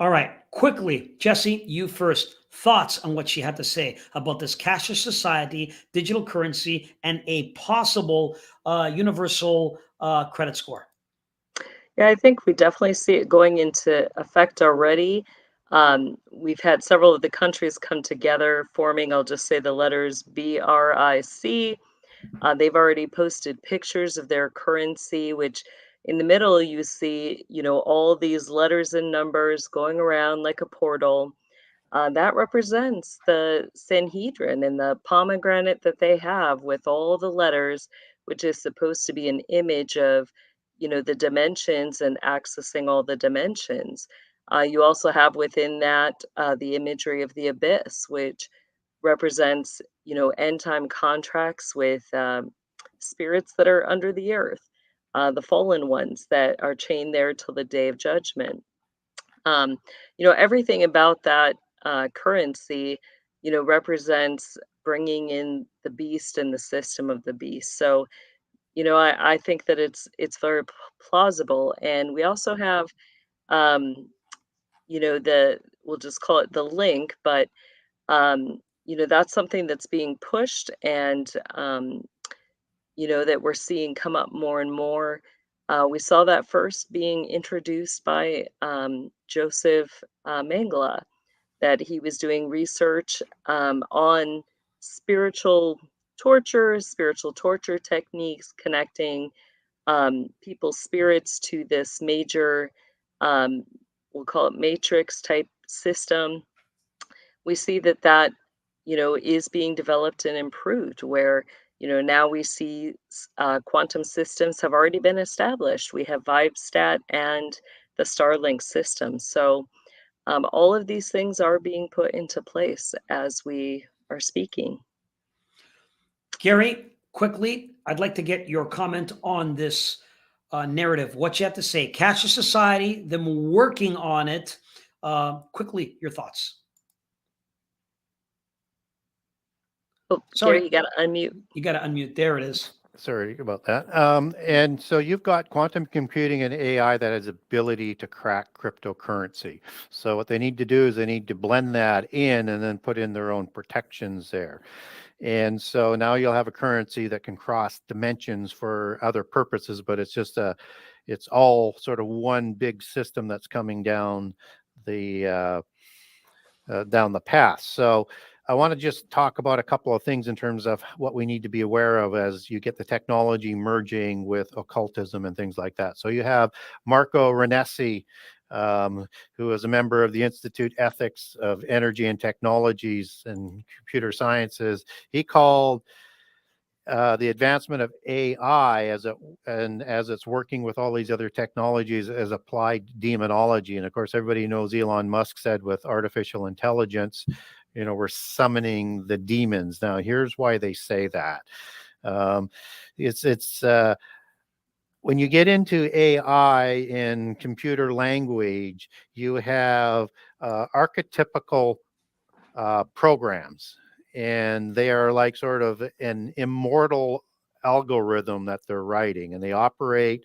All right, quickly, Jessie, you first. Thoughts on what she had to say about this cashless society, digital currency, and a possible universal credit score? Yeah, I think we definitely see it going into effect already. We've had several of the countries come together, forming, I'll just say the letters BRIC. They've already posted pictures of their currency, which in the middle you see, all these letters and numbers going around like a portal. That represents the Sanhedrin and the pomegranate that they have with all the letters, which is supposed to be an image of, the dimensions and accessing all the dimensions. You also have within that the imagery of the abyss, which represents, end time contracts with spirits that are under the earth, the fallen ones that are chained there till the day of judgment. Everything about that currency, represents bringing in the beast and the system of the beast. So I think that it's very plausible. And we also have, um, we'll just call it the link, but that's something that's being pushed, and that we're seeing come up more and more. We saw that first being introduced by Joseph Mangala, that he was doing research on spiritual torture techniques, connecting people's spirits to this major, um, we'll call it matrix type system. We see that is being developed and improved, where now we see quantum systems have already been established. We have VibeStat and the Starlink system. So all of these things are being put into place as we are speaking. Gary, quickly, I'd like to get your comment on this narrative. What you have to say, Cashless Society, them working on it. Quickly, your thoughts. Oh, Sorry. Gary, you got to unmute. You got to unmute. There it is. Sorry about that. And so you've got quantum computing and AI that has ability to crack cryptocurrency. So what they need to do is they need to blend that in and then put in their own protections there. And so now you'll have a currency that can cross dimensions for other purposes, but it's all sort of one big system that's coming down the path. So I want to just talk about a couple of things in terms of what we need to be aware of as you get the technology merging with occultism and things like that. So you have Marco Renesi, who is a member of the Institute Ethics of Energy and Technologies and Computer Sciences. He called the advancement of AI as it's working with all these other technologies as applied demonology. And of course, everybody knows Elon Musk said with artificial intelligence, we're summoning the demons. Now, here's why they say that. It's when you get into AI in computer language, you have archetypical programs, and they are like sort of an immortal algorithm that they're writing, and they operate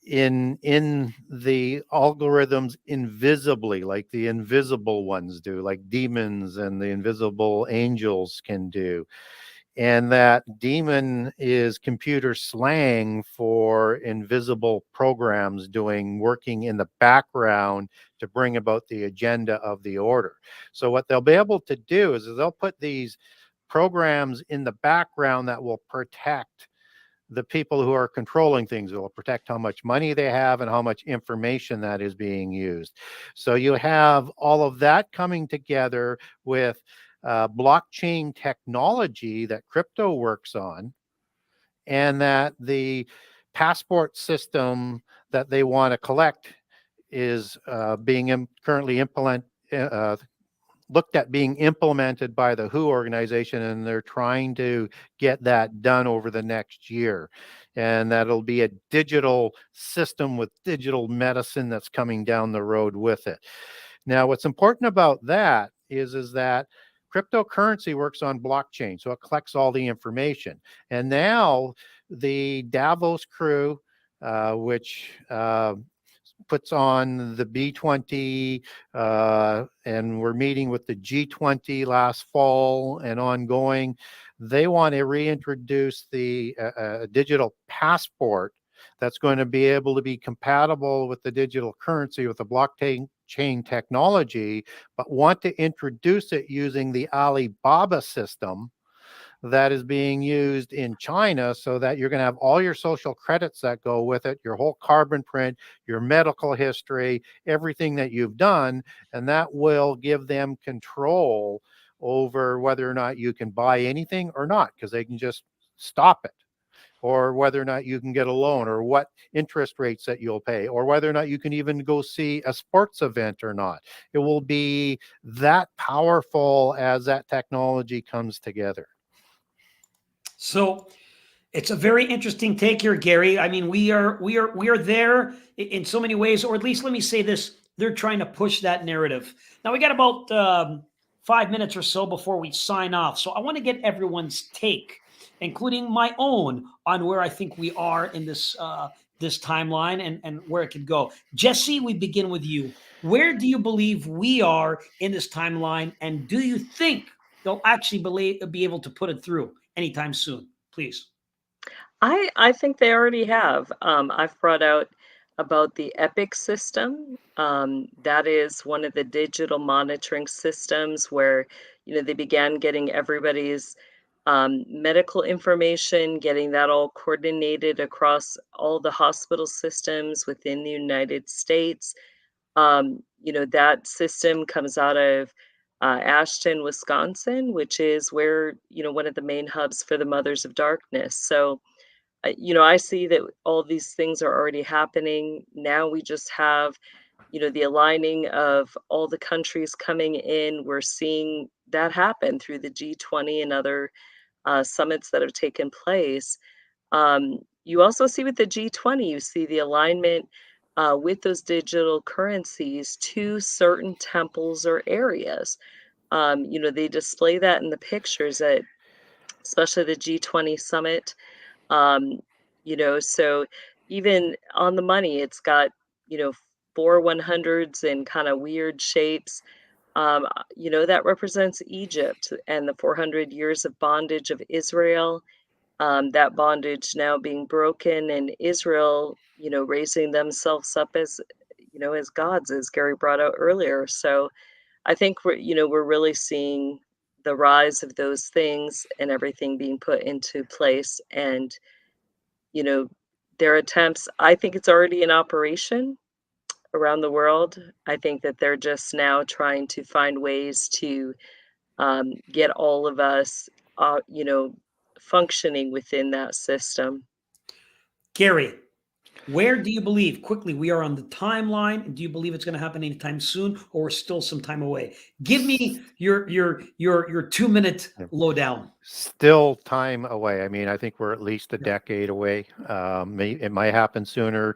in the algorithms invisibly, like the invisible ones do, like demons and the invisible angels can do. And that demon is computer slang for invisible programs working in the background to bring about the agenda of the order. So what they'll be able to do is they'll put these programs in the background that will protect the people who are controlling things. It will protect how much money they have and how much information that is being used. So you have all of that coming together with blockchain technology that crypto works on, and that the passport system that they want to collect is being currently looked at being implemented by the WHO organization, and they're trying to get that done over the next year. And that'll be a digital system with digital medicine that's coming down the road with it. Now, what's important about that is that cryptocurrency works on blockchain, so it collects all the information. And now the Davos crew, which puts on the B20, and we're meeting with the G20 last fall and ongoing. They want to reintroduce the digital passport that's going to be able to be compatible with the digital currency, with the blockchain technology, but want to introduce it using the Alibaba system that is being used in China, so that you're going to have all your social credits that go with it, your whole carbon print, your medical history, everything that you've done, and that will give them control over whether or not you can buy anything or not, because they can just stop it, or whether or not you can get a loan, or what interest rates that you'll pay, or whether or not you can even go see a sports event or not. It will be that powerful as that technology comes together. So it's a very interesting take here, Gary. I mean, we are there in so many ways, or at least let me say this: they're trying to push that narrative. Now we got about 5 minutes or so before we sign off, so I want to get everyone's take. including my own, on where I think we are in this this timeline and where it could go. Jessie, we begin with you. Where do you believe we are in this timeline, and do you think they'll actually be able to put it through anytime soon? Please. I think they already have. I've brought out about the EPIC system. That is one of the digital monitoring systems where, they began getting everybody's medical information, getting that all coordinated across all the hospital systems within the United States. That system comes out of Ashton, Wisconsin, which is where, one of the main hubs for the Mothers of Darkness. So, I see that all these things are already happening. Now we just have, the aligning of all the countries coming in. We're seeing that happen through the G20 and other summits that have taken place. You also see with the G20, you see the alignment with those digital currencies to certain temples or areas. They display that in the pictures at especially the G20 summit. Um, so even on the money, it's got, you know, 4 100s in kind of weird shapes. That represents Egypt and the 400 years of bondage of Israel. That bondage now being broken, and Israel, raising themselves up as, as gods, as Gary brought out earlier. So I think we're really seeing the rise of those things and everything being put into place. And you know, their attempts, I think it's already in operation around the world. I think that they're just now trying to find ways to get all of us, functioning within that system. Gary, where do you believe, quickly, we are on the timeline? Do you believe it's going to happen anytime soon, or we're still some time away? Give me your 2 minute lowdown. Still time away. I mean, I think we're at least a decade away. It might happen sooner.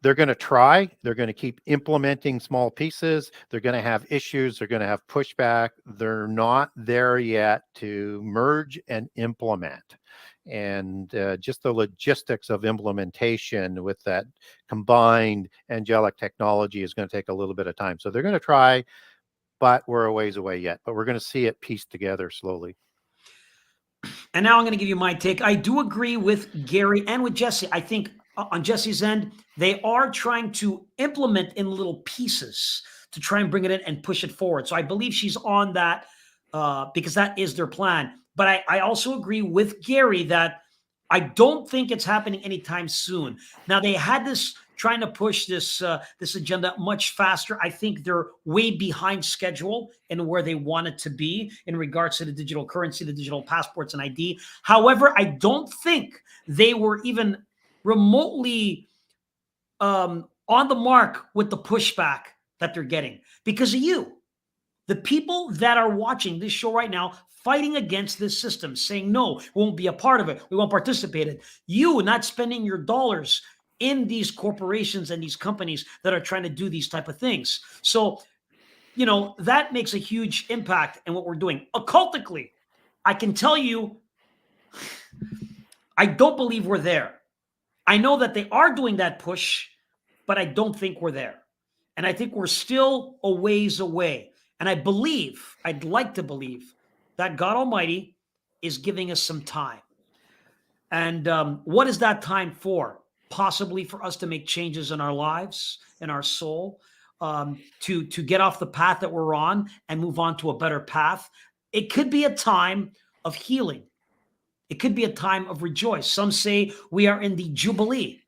They're going to try. They're going to keep implementing small pieces. They're going to have issues. They're going to have pushback. They're not there yet to merge and implement. And just the logistics of implementation with that combined angelic technology is going to take a little bit of time. So they're going to try, but we're a ways away yet. But we're going to see it pieced together slowly. And now I'm going to give you my take. I do agree with Gary and with Jessie. I think on Jessie's end, they are trying to implement in little pieces to try and bring it in and push it forward. So I believe she's on that because that is their plan. But I also agree with Gary that I don't think it's happening anytime soon. Now, they had this trying to push this this agenda much faster. I think they're way behind schedule in where they want it to be in regards to the digital currency, the digital passports and ID. However, I don't think they were even remotely on the mark with the pushback that they're getting because of you. The people that are watching this show right now fighting against this system, saying, no, we won't be a part of it. We won't participate in it. You not spending your dollars in these corporations and these companies that are trying to do these type of things. So, that makes a huge impact in what we're doing. Occultically, I can tell you, I don't believe we're there. I know that they are doing that push, but I don't think we're there. And I think we're still a ways away. And I'd like to believe that God Almighty is giving us some time. And what is that time for? Possibly for us to make changes in our lives, in our soul, to get off the path that we're on and move on to a better path. It could be a time of healing. It could be a time of rejoice. Some say we are in the Jubilee,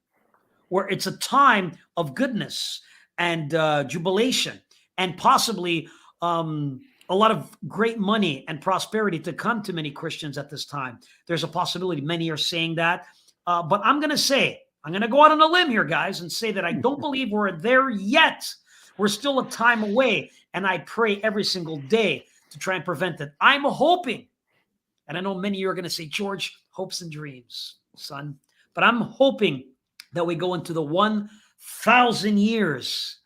where it's a time of goodness and jubilation, and possibly a lot of great money and prosperity to come to many Christians at this time. There's a possibility. Many are saying that. But I'm going to go out on a limb here, guys, and say that I don't believe we're there yet. We're still a time away. And I pray every single day to try and prevent it. I'm hoping, and I know many of you are going to say, George, hopes and dreams, son. But I'm hoping that we go into the 1,000 years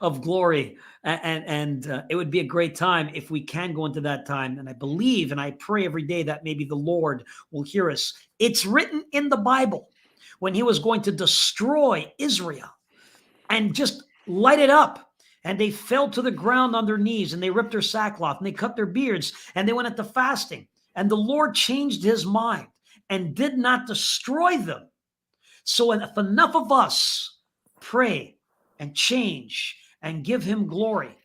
of glory. And it would be a great time if we can go into that time. And I believe and I pray every day that maybe the Lord will hear us. It's written in the Bible when he was going to destroy Israel and just light it up. And they fell to the ground on their knees and they ripped their sackcloth and they cut their beards and they went into fasting. And the Lord changed his mind and did not destroy them. So if enough of us pray and change and give him glory,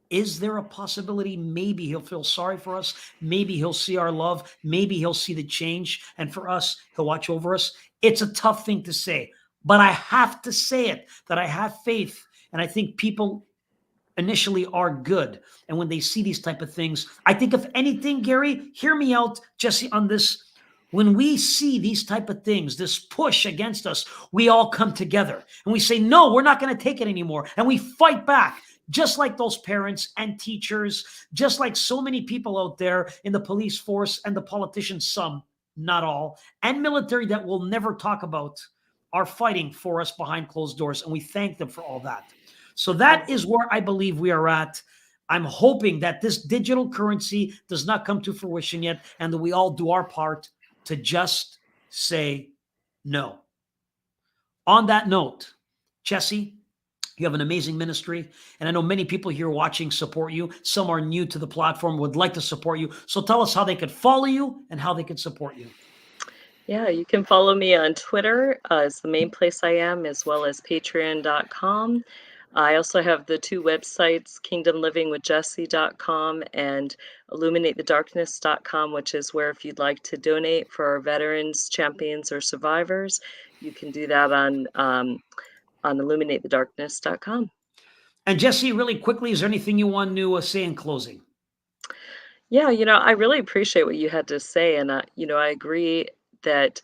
is there a possibility maybe he'll feel sorry for us? Maybe he'll see our love. Maybe he'll see the change. And for us, he'll watch over us. It's a tough thing to say, but I have to say it, that I have faith. And I think people initially are good. And when they see these type of things, I think if anything, Gary, hear me out, Jesse, on this. When we see these type of things, this push against us, we all come together and we say, no, we're not going to take it anymore. And we fight back, just like those parents and teachers, just like so many people out there in the police force and the politicians, some, not all, and military that we'll never talk about, are fighting for us behind closed doors. And we thank them for all that. So that is where I believe we are at. I'm hoping that this digital currency does not come to fruition yet and that we all do our part to just say no. On that note, Jessie, you have an amazing ministry, and I know many people here watching support you. Some are new to the platform, would like to support you. So tell us how they could follow you and how they could support you. Yeah, you can follow me on Twitter is the main place I am, as well as patreon.com. I also have the two websites, kingdomlivingwithjessie.com and illuminatethedarkness.com, which is where if you'd like to donate for our veterans, champions, or survivors, you can do that on illuminatethedarkness.com. And Jessie, really quickly, is there anything you want to say in closing? Yeah, I really appreciate what you had to say. And, I agree that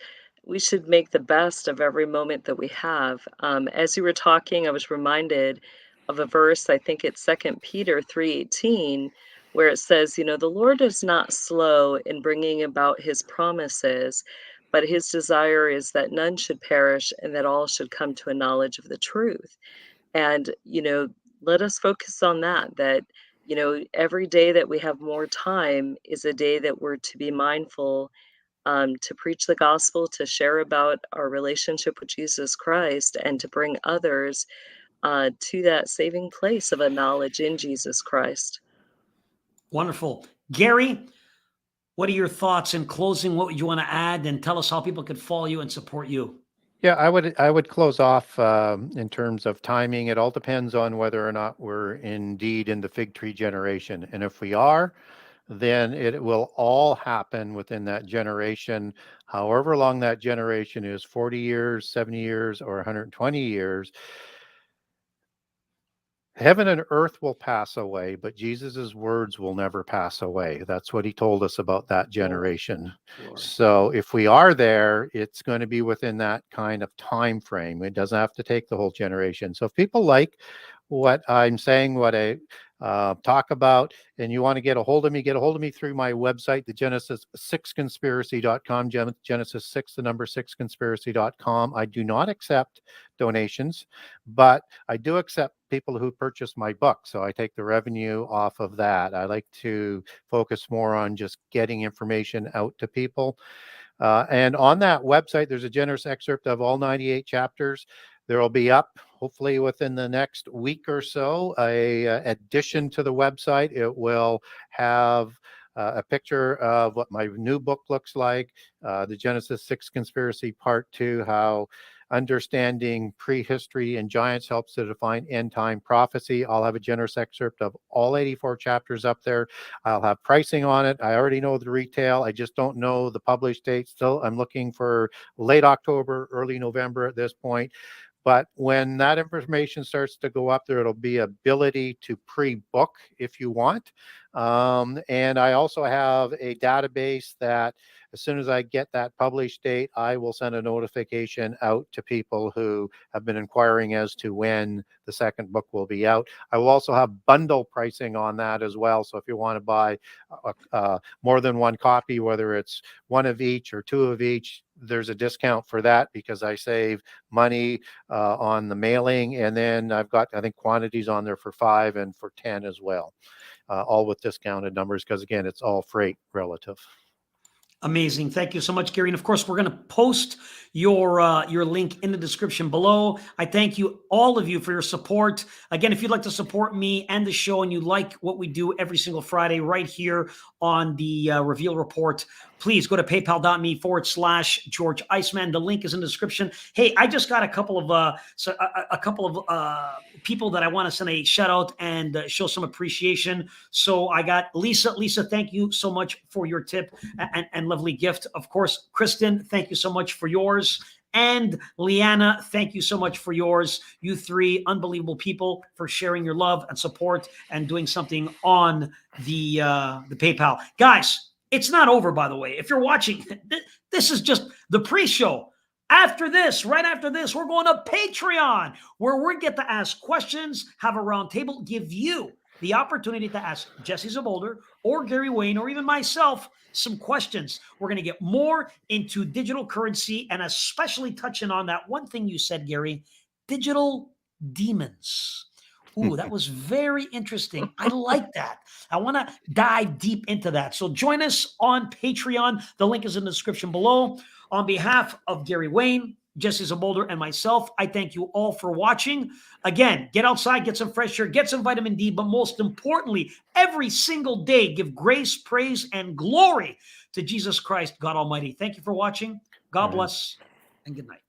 we should make the best of every moment that we have. As you were talking, I was reminded of a verse, I think it's 2 Peter 3:18, where it says, the Lord is not slow in bringing about his promises, but his desire is that none should perish and that all should come to a knowledge of the truth. And, let us focus on that, every day that we have more time is a day that we're to be mindful to preach the gospel, to share about our relationship with Jesus Christ, and to bring others to that saving place of a knowledge in Jesus Christ. Wonderful. Gary, what are your thoughts in closing? What would you want to add? And tell us how people could follow you and support you. Yeah, I would close off in terms of timing. It all depends on whether or not we're indeed in the fig tree generation. And if we are, then it will all happen within that generation, however long that generation is, 40 years, 70 years, or 120 years. Heaven and earth will pass away, but Jesus's words will never pass away. That's what he told us about that generation. Lord. So if we are there, it's going to be within that kind of time frame. It doesn't have to take the whole generation. So if people like what I'm saying, what I talk about, and you want to get a hold of me through my website, the Genesis6conspiracy.com, Genesis6, the number 6conspiracy.com. I do not accept donations, but I do accept people who purchase my book. So I take the revenue off of that. I like to focus more on just getting information out to people. And on that website, there's a generous excerpt of all 98 chapters. There will be up, hopefully within the next week or so, a addition to the website. It will have a picture of what my new book looks like, the Genesis 6 Conspiracy Part 2, how understanding prehistory and giants helps to define end-time prophecy. I'll have a generous excerpt of all 84 chapters up there. I'll have pricing on it. I already know the retail. I just don't know the published date. Still, I'm looking for late October, early November at this point. But when that information starts to go up there, it'll be ability to pre-book if you want. And I also have a database that as soon as I get that published date, I will send a notification out to people who have been inquiring as to when the second book will be out. I will also have bundle pricing on that as well. So if you want to buy more than one copy, whether it's one of each or two of each, there's a discount for that because I save money on the mailing. And then I've got, I think, quantities on there for 5 and for 10 as well, all with discounted numbers because, again, it's all freight relative. Amazing. Thank you so much, Gary. And of course, we're going to post your link in the description below. I thank you, all of you, for your support. Again, if you'd like to support me and the show and you like what we do every single Friday right here on the Reveal Report, please go to paypal.me/George Iceman. The link is in the description. Hey, I just got a couple of people that I want to send a shout out and show some appreciation. So I got Lisa. Lisa, thank you so much for your tip and lovely gift. Of course, Kristen, thank you so much for yours. And Leanna, thank you so much for yours. You three unbelievable people for sharing your love and support and doing something on the PayPal. Guys, it's not over, by the way. If you're watching, this is just the pre-show. After this, right after this, we're going to Patreon, where we get to ask questions, have a round table, give you the opportunity to ask Jessie Czebotar or Gary Wayne or even myself some questions. We're going to get more into digital currency and especially touching on that one thing you said, Gary, digital demons. Ooh, that was very interesting. I like that. I want to dive deep into that. So join us on Patreon. The link is in the description below. On behalf of Gary Wayne, Jessie Czebotar, and myself, I thank you all for watching. Again, get outside, get some fresh air, get some vitamin D, but most importantly, every single day, give grace, praise, and glory to Jesus Christ, God Almighty. Thank you for watching. God bless, and good night.